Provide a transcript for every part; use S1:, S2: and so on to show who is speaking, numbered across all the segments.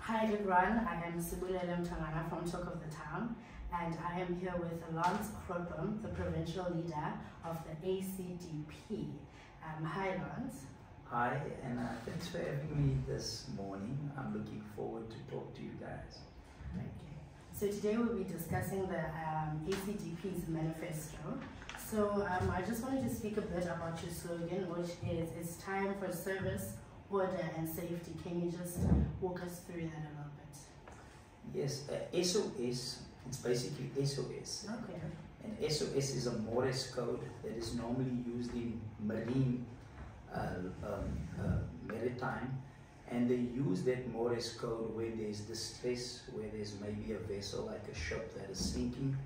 S1: Hi everyone, I am Sibulele Mtongana from Talk of the Town, and I am here with Grootboom, the provincial leader of the ACDP. Hi Lance.
S2: Hi, and thanks for having me this morning. I'm looking forward to talk to you guys.
S1: Okay. So today we'll be discussing the ACDP's manifesto. So I just wanted to speak a bit about your slogan, which is "It's time for service, order and safety." Can you just walk us through that a little bit?
S2: Yes, SOS, it's basically SOS.
S1: Okay.
S2: And SOS is a Morse code that is normally used in marine maritime, and they use that Morse code where there's distress, where there's maybe a vessel like a ship that is sinking,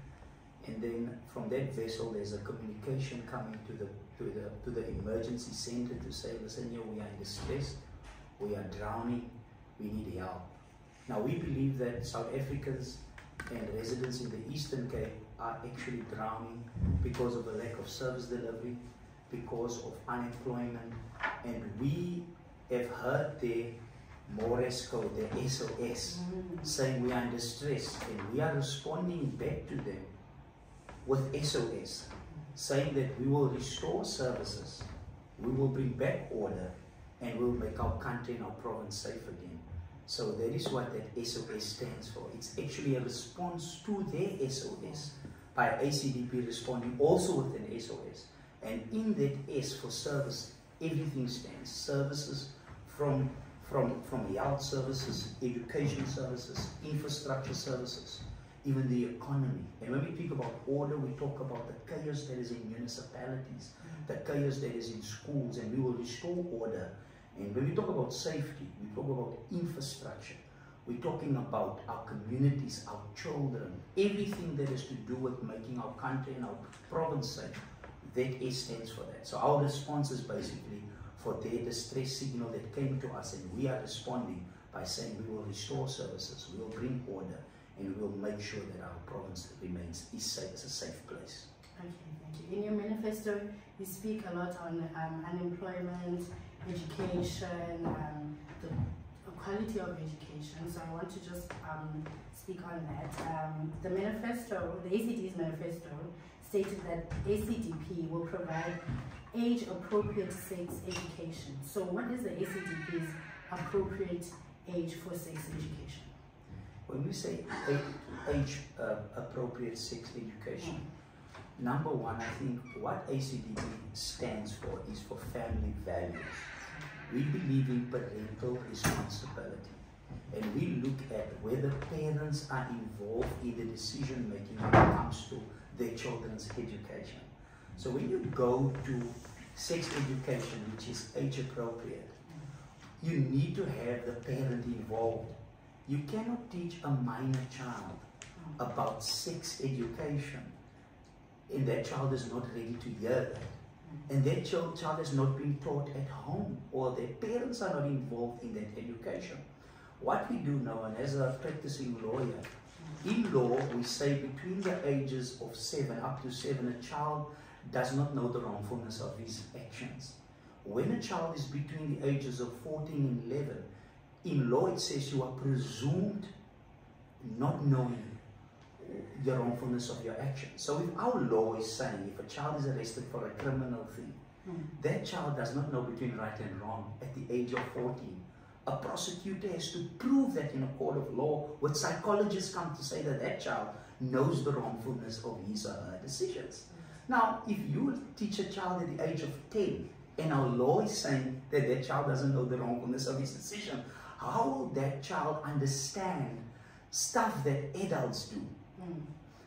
S2: and then from that vessel there's a communication coming to the emergency center to say, listen here, we are in distress, we are drowning, we need help. Now we believe that South Africans and residents in the Eastern Cape are actually drowning because of the lack of service delivery, because of unemployment, and we have heard their Morse code, their SOS, saying we are in distress, and we are responding back to them with SOS, saying that we will restore services, we will bring back order, and we'll make our country and our province safe again. So that is what that SOS stands for. It's actually a response to their SOS by ACDP responding also with an SOS. And in that S for service, everything stands. Services from health services, education services, infrastructure services, even the economy. And when we think about order, we talk about the chaos that is in municipalities, the chaos that is in schools, and we will restore order. And when we talk about safety, we talk about infrastructure. We're talking about our communities, our children, everything that has to do with making our country and our province safe. That S stands for that. So our response is basically for their distress signal that came to us, and we are responding by saying we will restore services, we will bring order, and we will make sure that our province remains a safe place.
S1: Okay, thank you. In your manifesto, you speak a lot on unemployment, education, the quality of education. So I want to just speak on that. The manifesto, the ACD's manifesto, stated that ACDP will provide age-appropriate sex education. So what is the ACDP's appropriate age for sex education?
S2: When we say age-appropriate sex education, number one, I think what ACDP stands for is for family values. We believe in parental responsibility, and we look at whether parents are involved in the decision making when it comes to their children's education. So when you go to sex education, which is age appropriate, you need to have the parent involved. You cannot teach a minor child about sex education, and that child is not ready to hear that. And that child has not been taught at home, or their parents are not involved in that education. What we do now, and as a practicing lawyer, in law we say between the ages of 7 up to 7, a child does not know the wrongfulness of his actions. When a child is between the ages of 14 and 11, in law it says you are presumed not knowing the wrongfulness of your actions. So if our law is saying if a child is arrested for a criminal thing, that child does not know between right and wrong at the age of 14. A prosecutor has to prove that in a court of law, with psychologists come to say that that child knows the wrongfulness of his or her decisions. Now, if you teach a child at the age of 10, and our law is saying that that child doesn't know the wrongfulness of his decision, how will that child understand stuff that adults do?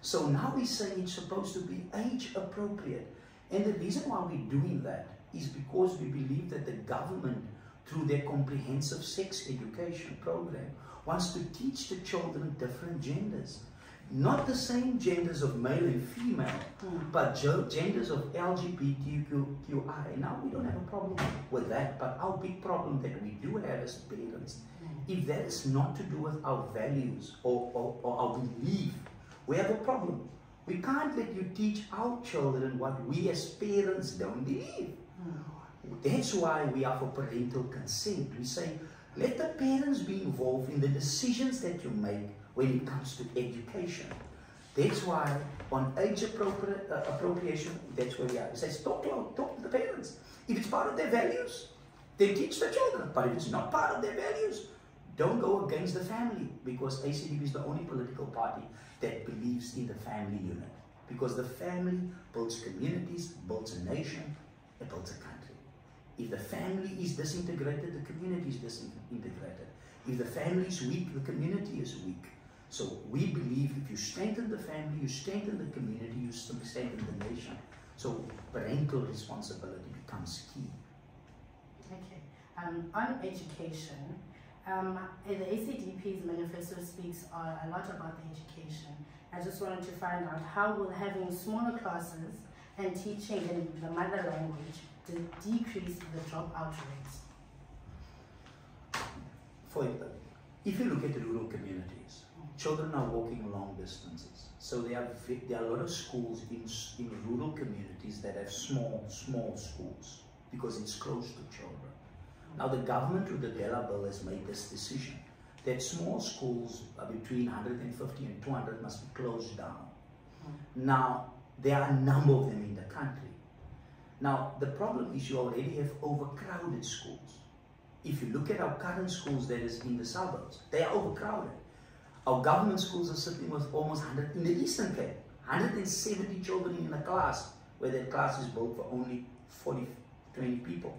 S2: So now we're saying it's supposed to be age appropriate. And the reason why we're doing that is because we believe that the government, through their comprehensive sex education program, wants to teach the children different genders. Not the same genders of male and female, but genders of LGBTQI. Now we don't have a problem with that, but our big problem that we do have as parents, if that is not to do with our values or our belief, we have a problem. We can't let you teach our children what we as parents don't believe. That's why we are for parental consent. We say Let the parents be involved in the decisions that you make when it comes to education. That's why on age appropriation, that's where we are. It says talk to the parents. If it's part of their values, then teach the children. But if it's not part of their values, don't go against the family, because ACDP is the only political party that believes in the family unit. Because the family builds communities, builds a nation, it builds a country. If the family is disintegrated, the community is disintegrated. If the family is weak, the community is weak. So we believe if you strengthen the family, you strengthen the community, you strengthen the nation. So parental responsibility becomes key.
S1: Okay. On education, the ACDP's manifesto speaks a lot about the education. I just wanted to find out how will having smaller classes and teaching in the mother language decrease the dropout rates?
S2: If you look at the rural communities, children are walking long distances. So there are a lot of schools in rural communities that have small schools because it's close to children. Now the government through the Dela bill has made this decision that small schools between 150 and 200 must be closed down. Now there are a number of them in the country. Now the problem is you already have overcrowded schools. If you look at our current schools that is in the suburbs, they are overcrowded. Our government schools are sitting with almost 100, in the Eastern Cape, 170 children in a class, where that class is built for only 20 people.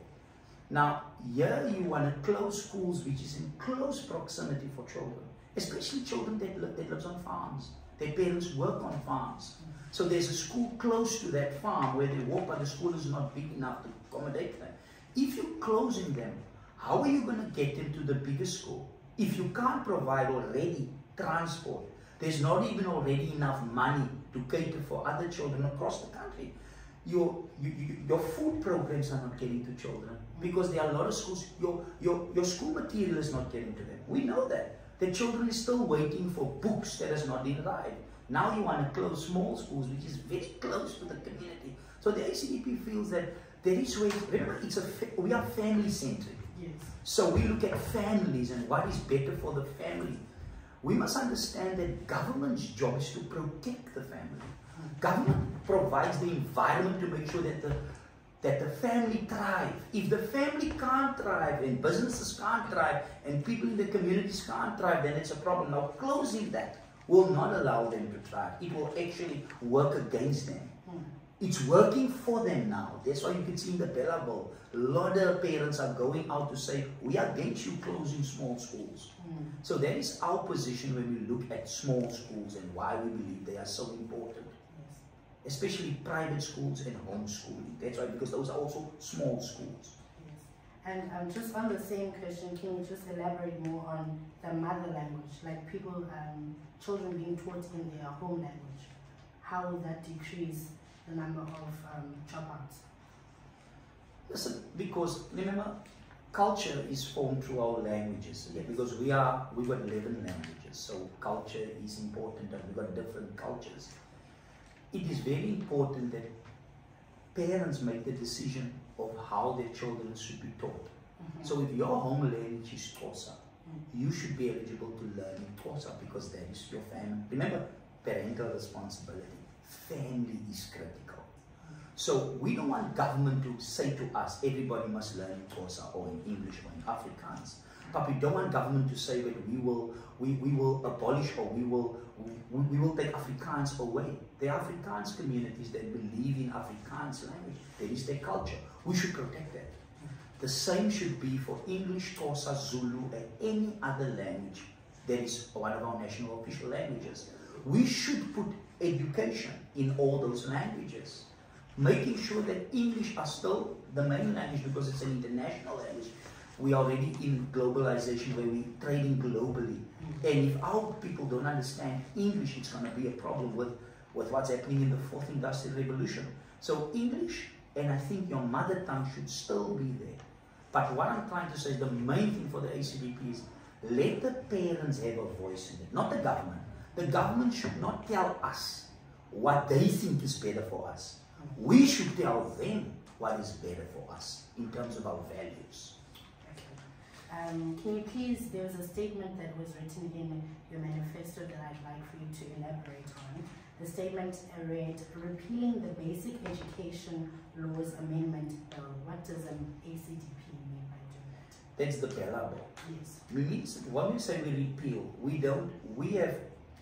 S2: Now, here you want to close schools which is in close proximity for children, especially children that lives on farms. Their parents work on farms. So there's a school close to that farm where they walk, but the school is not big enough to accommodate them. If you're closing them, how are you going to get them to the bigger school? If you can't provide already transport, there's not even already enough money to cater for other children across the country. Your food programs are not getting to children because there are a lot of schools, your school material is not getting to them. We know that. The children is still waiting for books that has not been arrived. Now you want to close small schools which is very close to the community. So the ACDP feels that there is ways, remember we are family centric.
S1: Yes.
S2: So we look at families and what is better for the family. We must understand that government's job is to protect the family. Government provides the environment to make sure that the family thrive. If the family can't thrive and businesses can't thrive and people in the communities can't thrive, then it's a problem. Now closing that will not allow them to thrive. It will actually work against them. It's working for them now. That's why you can see in the Bella Bill, a lot of parents are going out to say, we are against you closing small schools. So that is our position when we look at small schools and why we believe they are so important. Yes. Especially private schools and homeschooling. That's right, because those are also small schools.
S1: Yes. And just on the same question, can you just elaborate more on the mother language, like people, children being taught in their home language? How will that decrease the number of dropouts?
S2: Listen, because remember, culture is formed through our languages. Yeah, because we've got 11 languages, so culture is important and we've got different cultures. It is very important that parents make the decision of how their children should be taught. So if your home language is Xhosa, you should be eligible to learn Xhosa because that is your family. Remember, parental responsibility. Family is critical. So we don't want government to say to us, everybody must learn in Xhosa or in English or in Afrikaans. But we don't want government to say that we will abolish or we will take Afrikaans away. There are Afrikaans communities that believe in Afrikaans language. That is their culture. We should protect that. The same should be for English, Xhosa, Zulu, and any other language that is one of our national official languages. We should put education in all those languages, making sure that English are still the main language because it's an international language. We are already in globalization where we're trading globally. And if our people don't understand English, it's going to be a problem with what's happening in the 4th Industrial Revolution. So English, and I think your mother tongue should still be there. But what I'm trying to say is the main thing for the ACDP is let the parents have a voice in it, not the government. The government should not tell us what they think is better for us. We should tell them what is better for us in terms of our values.
S1: Can you please, there was a statement that was written in your manifesto that I'd like for you to elaborate on. The statement read, repealing the Basic Education Laws Amendment Bill. What does an ACDP mean by doing that?
S2: That's the Bella Bill.
S1: Yes.
S2: When we say we repeal, we have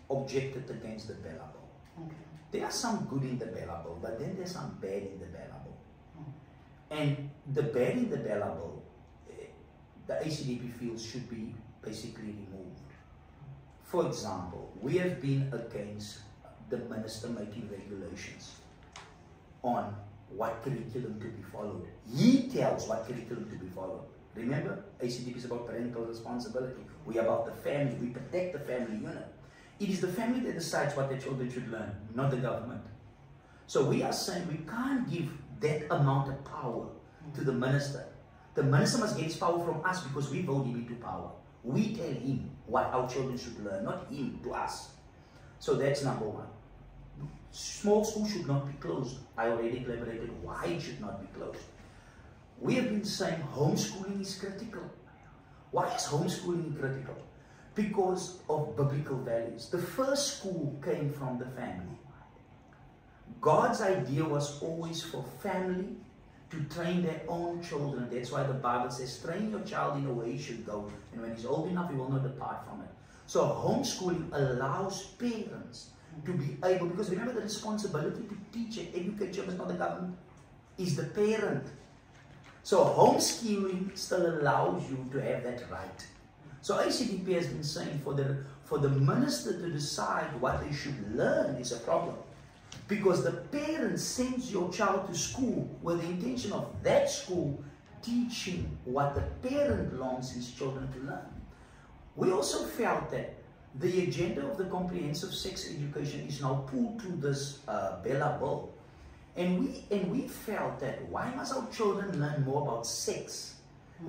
S2: objected against the Bella Bill.
S1: Okay.
S2: There are some good in the Bella Bill, but then there's some bad in the Bella Bill.
S1: Mm.
S2: And the bad in the Bella Bill, the ACDP feels should be basically removed. For example, we have been against the minister making regulations on what curriculum to be followed. He tells what curriculum to be followed. Remember, ACDP is about parental responsibility. We are about the family. We protect the family unit. It is the family that decides what their children should learn, not the government. So we are saying we can't give that amount of power to the minister. The minister must get his power from us because we vote him into power. We tell him what our children should learn, not him to us. So that's number one. Small schools should not be closed. I already elaborated why it should not be closed. We have been saying homeschooling is critical. Why is homeschooling critical? Because of biblical values. The first school came from the family. God's idea was always for family to train their own children. That's why the Bible says, train your child in the way he should go, and when he's old enough, he will not depart from it. So homeschooling allows parents to be able, because remember the responsibility to teach and educate children is not the government, is the parent. So homeschooling still allows you to have that right. So ACDP has been saying for the minister to decide what they should learn is a problem. Because the parent sends your child to school with the intention of that school teaching what the parent wants his children to learn. We also felt that the agenda of the comprehensive sex education is now pulled to this Bella Bill. And we felt that why must our children learn more about sex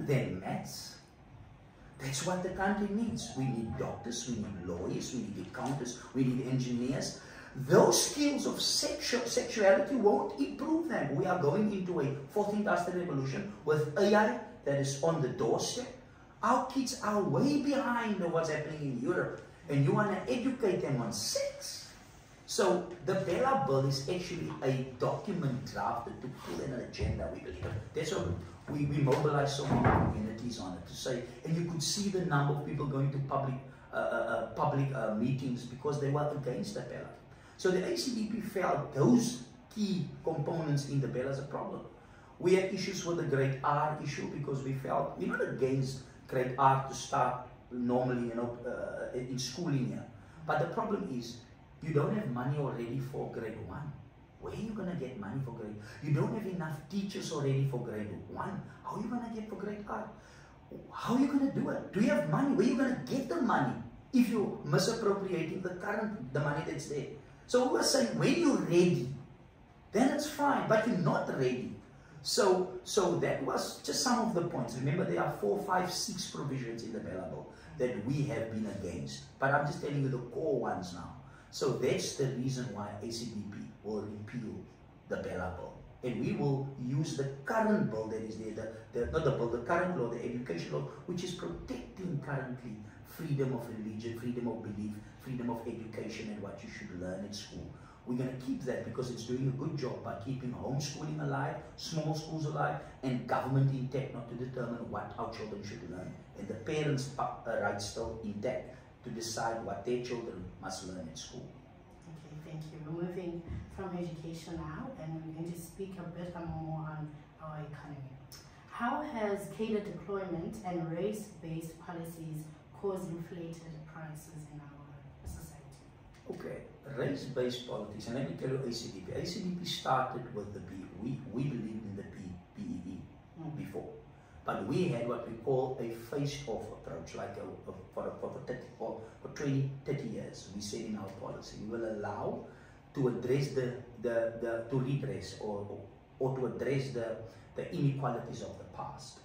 S2: than maths? That's what the country needs. We need doctors, we need lawyers, we need accountants, we need engineers. Those skills of sexuality won't improve them. We are going into a fourth industrial revolution with AI that is on the doorstep. Our kids are way behind of what's happening in Europe, and you want to educate them on sex. So the Bella Bill is actually a document drafted to pull in an agenda, we believe. That's why we mobilize so many communities on it to say, and you could see the number of people going to public meetings because they were against the Bella. So the ACDP felt those key components in the Bella is a problem. We had issues with the grade R issue because we felt we're not against grade R to start normally, in schooling here. But the problem is you don't have money already for grade 1. Where are you going to get money for grade? You don't have enough teachers already for grade 1. How are you going to get for grade R? How are you going to do it? Do you have money? Where are you going to get the money if you're misappropriating the money that's there? So we were saying, when you're ready, then it's fine, but you're not ready. So that was just some of the points. Remember, there are 4, 5, 6 provisions in the Bella Bill that we have been against. But I'm just telling you the core ones now. So that's the reason why ACDP will repeal the Bella Bill. And we will use the current bill that is there, the current law, the education law, which is protecting currently freedom of religion, freedom of belief, freedom of education and what you should learn in school. We're going to keep that because it's doing a good job by keeping homeschooling alive, small schools alive, and government intact not to determine what our children should learn. And the parents' rights still intact to decide what their children must learn in school.
S1: Okay, thank you. We're moving from education now, and we're going to speak a bit more on our economy. How has cadre deployment and race-based policies caused inflated prices in our society?
S2: Okay, race-based politics, and let me tell you ACDP. ACDP started with the B. We believed in the BEE before. But we had what we call a face-off approach, like for 20, 30 years. We said in our policy, we will allow to address to redress or to address the inequalities of the past.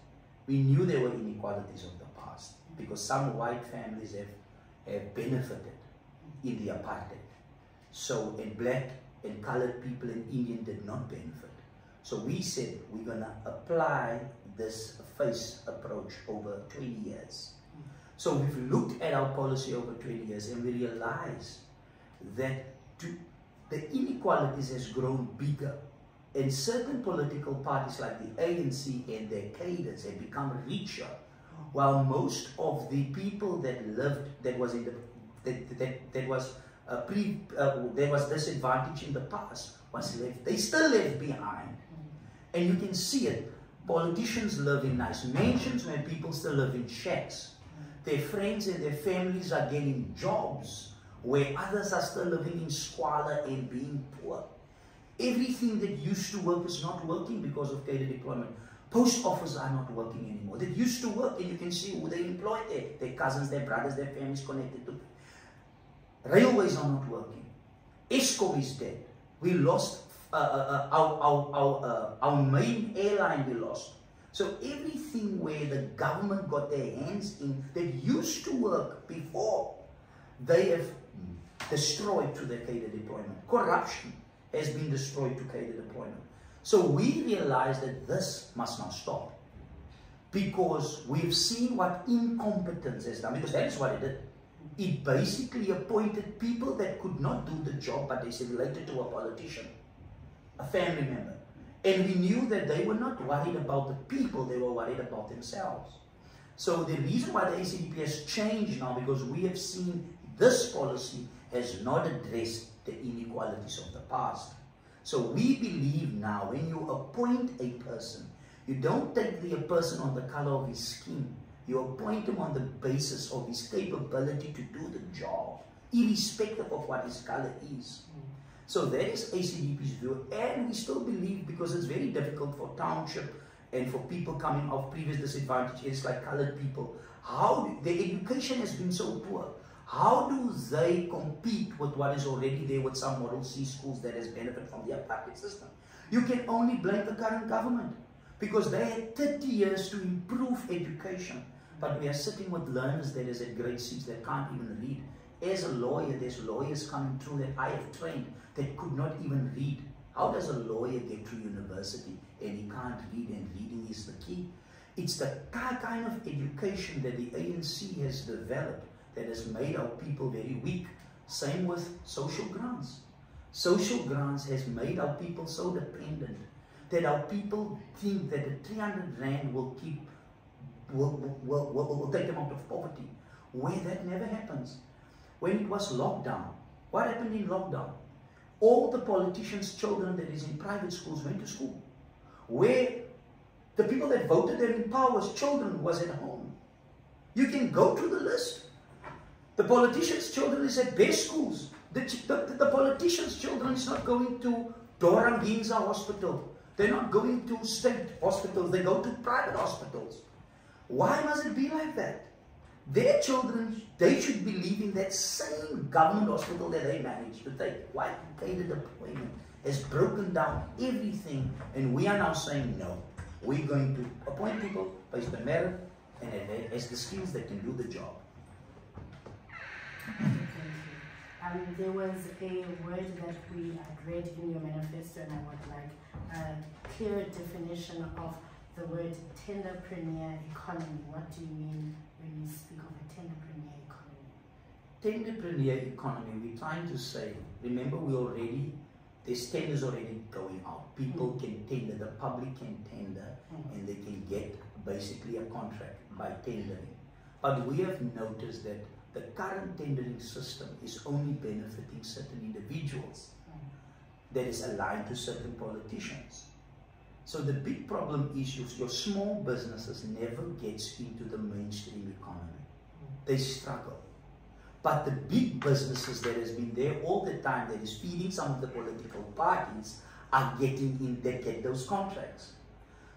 S2: We knew there were inequalities of the past because some white families have benefited in the apartheid. So, and black and colored people and Indian did not benefit. So we said we're going to apply this phase approach over 20 years. So we've looked at our policy over 20 years and we realize that the inequalities has grown bigger, and certain political parties like the ANC and their cadres have become richer, while most of the people that lived, that was disadvantaged in the past, was left. They still left behind, and you can see it. Politicians live in nice mansions where people still live in shacks. Their friends and their families are getting jobs where others are still living in squalor and being poor. Everything that used to work is not working because of cadre deployment. Post offices are not working anymore. That used to work, and you can see who they employ there. Their cousins, their brothers, their families connected to. Railways are not working. Eskom is dead. We lost our main airline, we lost. So everything where the government got their hands in that used to work before, they have destroyed to their cadre deployment. Corruption has been destroyed to cadre deployment. So we realized that this must now stop, because we've seen what incompetence has done, because that is what it did. It basically appointed people that could not do the job, but they said related to a politician, a family member. And we knew that they were not worried about the people, they were worried about themselves. So the reason why the ACDP has changed now, because we have seen this policy has not addressed the inequalities of the past. So we believe now when you appoint a person, you don't take the person on the color of his skin. You appoint him on the basis of his capability to do the job, irrespective of what his color is. So that is ACDP's view, and we still believe, because it's very difficult for township and for people coming off previous disadvantages like colored people, how their education has been so poor. How do they compete with what is already there with some Model C schools that has benefited from the apartheid system? You can only blame the current government, because they had 30 years to improve education. But we are sitting with learners that is at grade 6 that can't even read. As a lawyer, there's lawyers coming through that I have trained that could not even read. How does a lawyer get to university and he can't read, and reading is the key? It's the kind of education that the ANC has developed that has made our people very weak. Same with social grants. Social grants has made our people so dependent that our people think that the 300 Rand will take them out of poverty, where that never happens. When it was lockdown, what happened in lockdown? All the politicians' children that is in private schools went to school, where the people that voted them in power's children was at home. You can go through the list. The politicians' children is at best schools. The politicians' children is not going to Doranginza Hospital. They're not going to state hospitals. They go to private hospitals. Why must it be like that? Their children, they should be leaving that same government hospital that they managed to take. Why? Cadre deployment has broken down everything, and we are now saying no. We're going to appoint people based on merit and as the skills that can do the job.
S1: Thank you. There was a word that we had read in your manifesto, and I would like a clear definition of the word tenderpreneur economy. What do you mean when you speak of a tenderpreneur economy?
S2: Tenderpreneur economy, we're trying to say, remember there's tenders already going out. People can tender, the public can tender, and they can get basically a contract by tendering. But we have noticed that the current tendering system is only benefiting certain individuals that is aligned to certain politicians. So the big problem is your small businesses never gets into the mainstream economy. They struggle. But the big businesses that has been there all the time, that is feeding some of the political parties, are getting in, that get those contracts.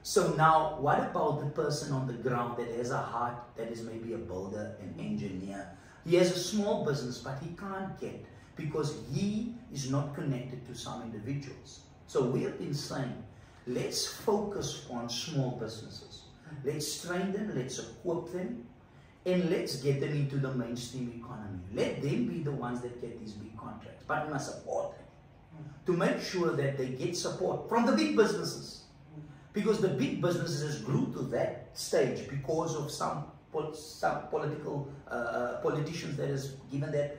S2: So now, what about the person on the ground that has a heart, that is maybe a builder, an engineer? He has a small business, but he can't get, because he is not connected to some individuals. So we have been saying, let's focus on small businesses. Let's train them, let's equip them, and let's get them into the mainstream economy. Let them be the ones that get these big contracts. But we must support them to make sure that they get support from the big businesses. Because the big businesses grew to that stage because of some political politicians that has given that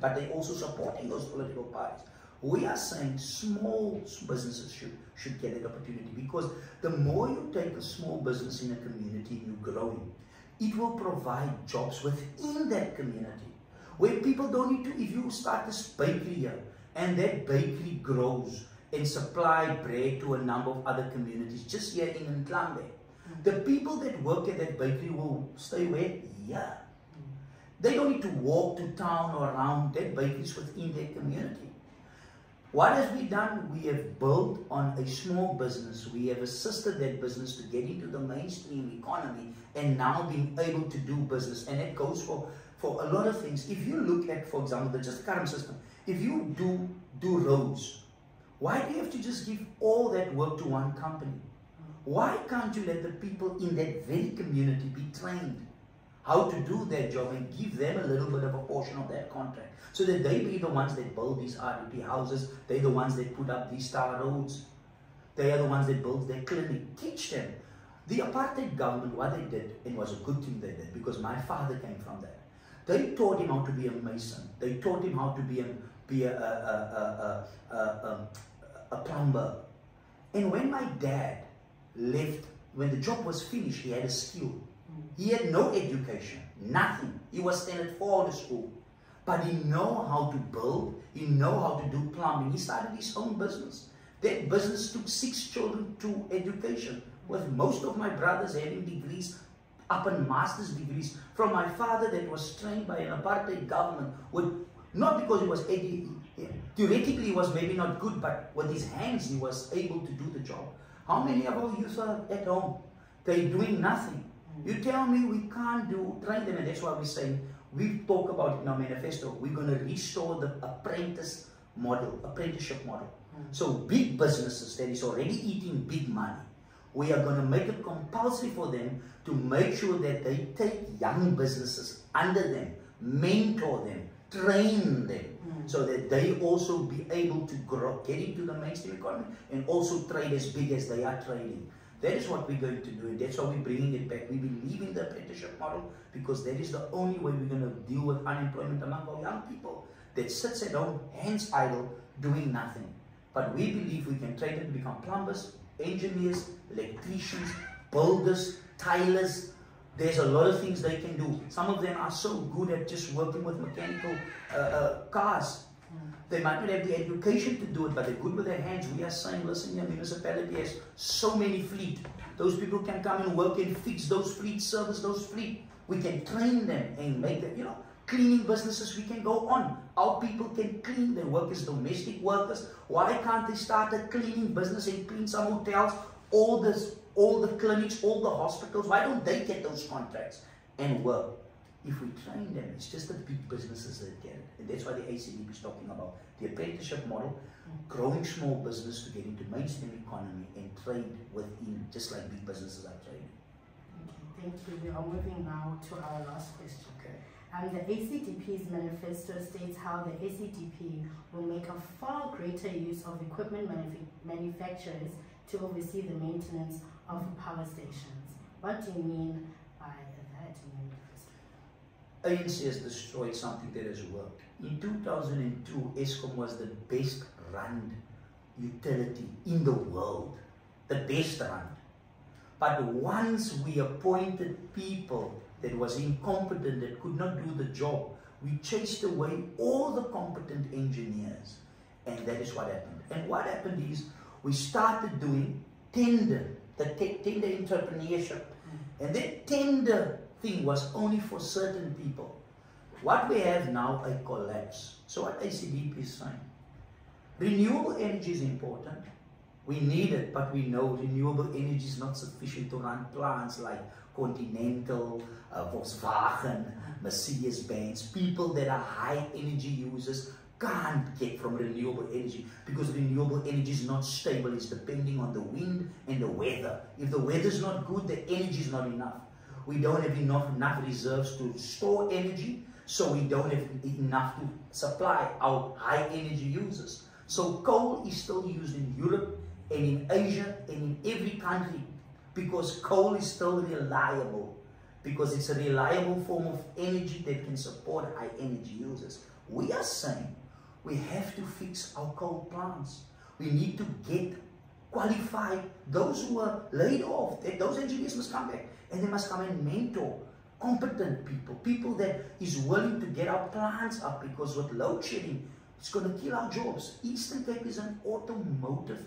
S2: but they also supporting those political parties. We are saying small businesses should get that opportunity, because the more you take a small business in a community and you grow it, it will provide jobs within that community, where people don't need to. If you start this bakery here and that bakery grows and supply bread to a number of other communities just here in Ndlambe, the people that work at that bakery will stay where? Here. They don't need to walk to town or around. That bakeries within their community. What has we done? We have built on a small business. We have assisted that business to get into the mainstream economy and now being able to do business. And it goes for a lot of things. If you look at, for example, the just current system, if you do roads, why do you have to just give all that work to one company? Why can't you let the people in that very community be trained how to do their job and give them a little bit of a portion of that contract, so that they be the ones that build these RDP houses, they're the ones that put up these star roads, they are the ones that build their clinic. Teach them. The apartheid government, what they did, and was a good thing they did, because my father came from that. They taught him how to be a mason. They taught him how to be a plumber. And when my dad left, when the job was finished, he had a skill. He had no education, nothing. He was standard 4 out of school. But he know how to build, he know how to do plumbing. He started his own business. That business took 6 children to education, with most of my brothers having degrees, up in master's degrees, from my father that was trained by an apartheid government, not because he was theoretically he was maybe not good, but with his hands he was able to do the job. How many of our youth are at home? They're doing nothing. You tell me we can't train them, and that's why we're saying, we talk about it in our manifesto, we're going to restore the apprenticeship model. So big businesses that is already eating big money, we are going to make it compulsory for them to make sure that they take young businesses under them, mentor them, train them, so that they also be able to grow, get into the mainstream economy, and also trade as big as they are trading. That is what we're going to do, and that's why we're bringing it back. We believe in the apprenticeship model, because that is the only way we're going to deal with unemployment among our young people that sits at home, hands idle, doing nothing. But we believe we can train them to become plumbers, engineers, electricians, builders, tilers. There's a lot of things they can do. Some of them are so good at just working with mechanical cars. They might not have the education to do it, but they're good with their hands. We are saying, listen, your municipality has so many fleet. Those people can come and work and fix those fleet, service those fleet. We can train them and make them, cleaning businesses, we can go on. Our people can clean, they work as domestic workers. Why can't they start a cleaning business and clean some hotels, all the clinics, all the hospitals? Why don't they get those contracts and work? If we train them, it's just the big businesses that get it. And that's why the ACDP is talking about the apprenticeship model, growing small business to get into mainstream economy and trade within, just like big businesses are trading.
S1: Okay, thank you. We are moving now to our last question.
S2: Okay.
S1: The ACDP's manifesto states how the ACDP will make a far greater use of equipment manufacturers to oversee the maintenance of power stations. What do you mean by that in the manifesto?
S2: ANC has destroyed something that has worked. In 2002, Eskom was the best run utility in the world. The best run. But once we appointed people that was incompetent, that could not do the job, we chased away all the competent engineers. And that is what happened. And what happened is, we started doing tender entrepreneurship. And that tender thing was only for certain people. What we have now, a collapse. So what ACDP is saying, renewable energy is important. We need it, but we know renewable energy is not sufficient to run plants like Continental, Volkswagen, Mercedes-Benz. People that are high energy users can't get from renewable energy, because renewable energy is not stable. It's depending on the wind and the weather. If the weather is not good, the energy is not enough. We don't have enough reserves to store energy, so we don't have enough to supply our high energy users. So coal is still used in Europe and in Asia and in every country, because coal is still reliable, because it's a reliable form of energy that can support high energy users. We are saying we have to fix our coal plants. We need to get qualified those who are laid off. Those engineers must come back, and they must come and mentor competent people, people that is willing to get our plants up, because with load shedding, it's going to kill our jobs. Eastern Cape is an automotive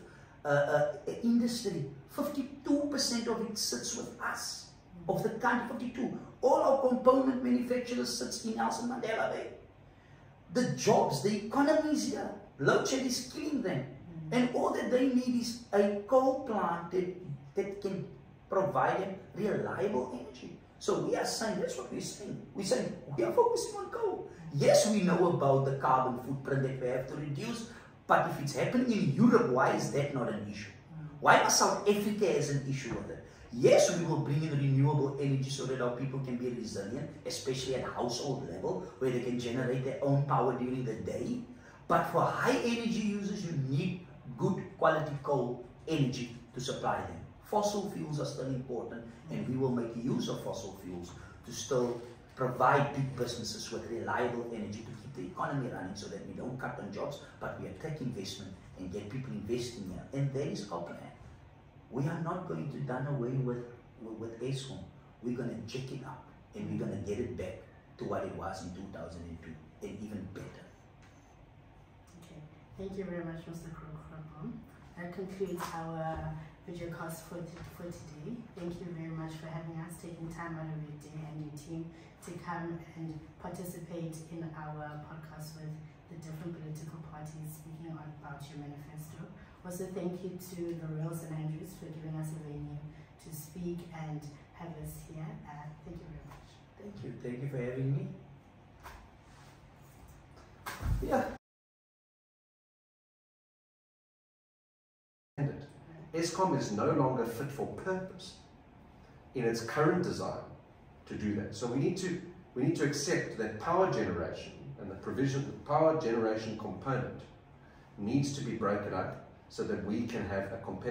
S2: industry. 52% of it sits with us, of the country, 52. All our component manufacturers sits in Nelson Mandela Bay. The jobs, the economy is here. Load shedding is killing them. And all that they need is a coal plant that can provide them reliable energy. So we are saying, that's what we're saying. We're saying, we are focusing on coal. Yes, we know about the carbon footprint that we have to reduce, but if it's happening in Europe, why is that not an issue? Why must South Africa has an issue with it? Yes, we will bring in renewable energy so that our people can be resilient, especially at household level, where they can generate their own power during the day. But for high energy users, you need good quality coal energy to supply them. Fossil fuels are still important, and we will make use of fossil fuels to still provide big businesses with reliable energy to keep the economy running, so that we don't cut on jobs, but we attract investment and get people investing here. And that is our plan. We are not going to done away with Eskom. We're going to jack it up, and we're going to get it back to what it was in 2002, and even better.
S1: Okay, thank you very much, Mr. Grootboom. That concludes our video cast for today. Thank you very much for having us, taking time out of your day and your team to come and participate in our podcast with the different political parties speaking about your manifesto. Also, thank you to the Royal St. Andrews for giving us a venue to speak and have us here. Thank you very much.
S2: Thank you. Thank you for having me. Yeah.
S3: Eskom is no longer fit for purpose in its current design to do that. So we need to accept that power generation and the provision, the power generation component needs to be broken up so that we can have a competitive